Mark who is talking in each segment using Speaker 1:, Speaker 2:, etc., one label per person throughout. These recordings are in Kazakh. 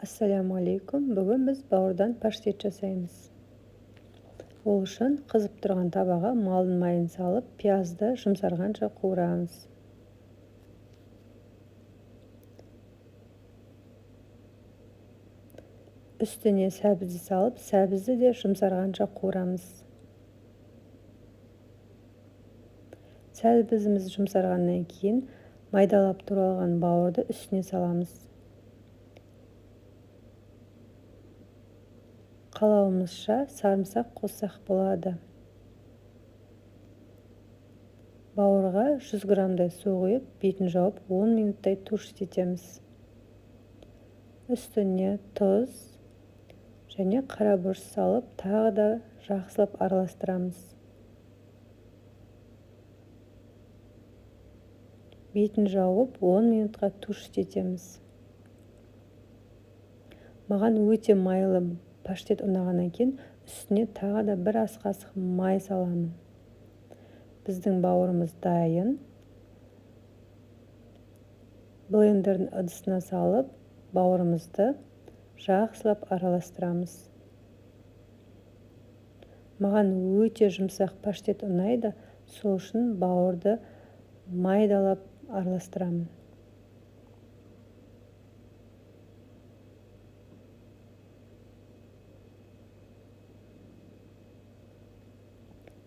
Speaker 1: Ассаляму-алейкум. Бүгін біз бауырдан паштет жасаймыз. Ол үшін қызып тұрған табаға малдың майын салып, пиязды жұмсарғанша қуырамыз. Үстіне сәбізді салып, сәбізді де жұмсарғанша қуырамыз. Сәбізіміз жұмсарғаннан кейін майдалап туралған бауырды үстіне саламыз. Қалауымызша сарымсақ қоссақ болады. Бауырға 100 грамдай су құйып, бетін жауып 10 минуттай туршить етеміз. Үстіне тұз және қара бұрыш салып, тағы да жақсылап араластырамыз. Бетін жауып 10 минутқа туршить етеміз. Маған өте майлы паштет ұнағаннан кейін үстіне тағы да бір ас қасық май саламын. Біздің бауырымыз дайын. Блендердің ыдысына салып, бауырымызды жақсылап араластырамыз. Маған өте жұмсақ паштет ұнайды, сол үшін бауырды майдалап араластырамын.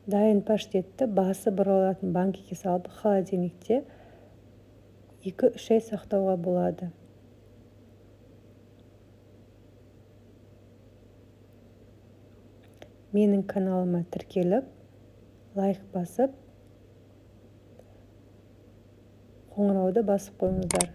Speaker 1: Дайын паштетті басы бұралатын банкеге салып, холодильникте 2-3 ай сақтауға болады. Менің каналыма тіркеліп, лайк басып, қоңырауды басып қойыңыздар.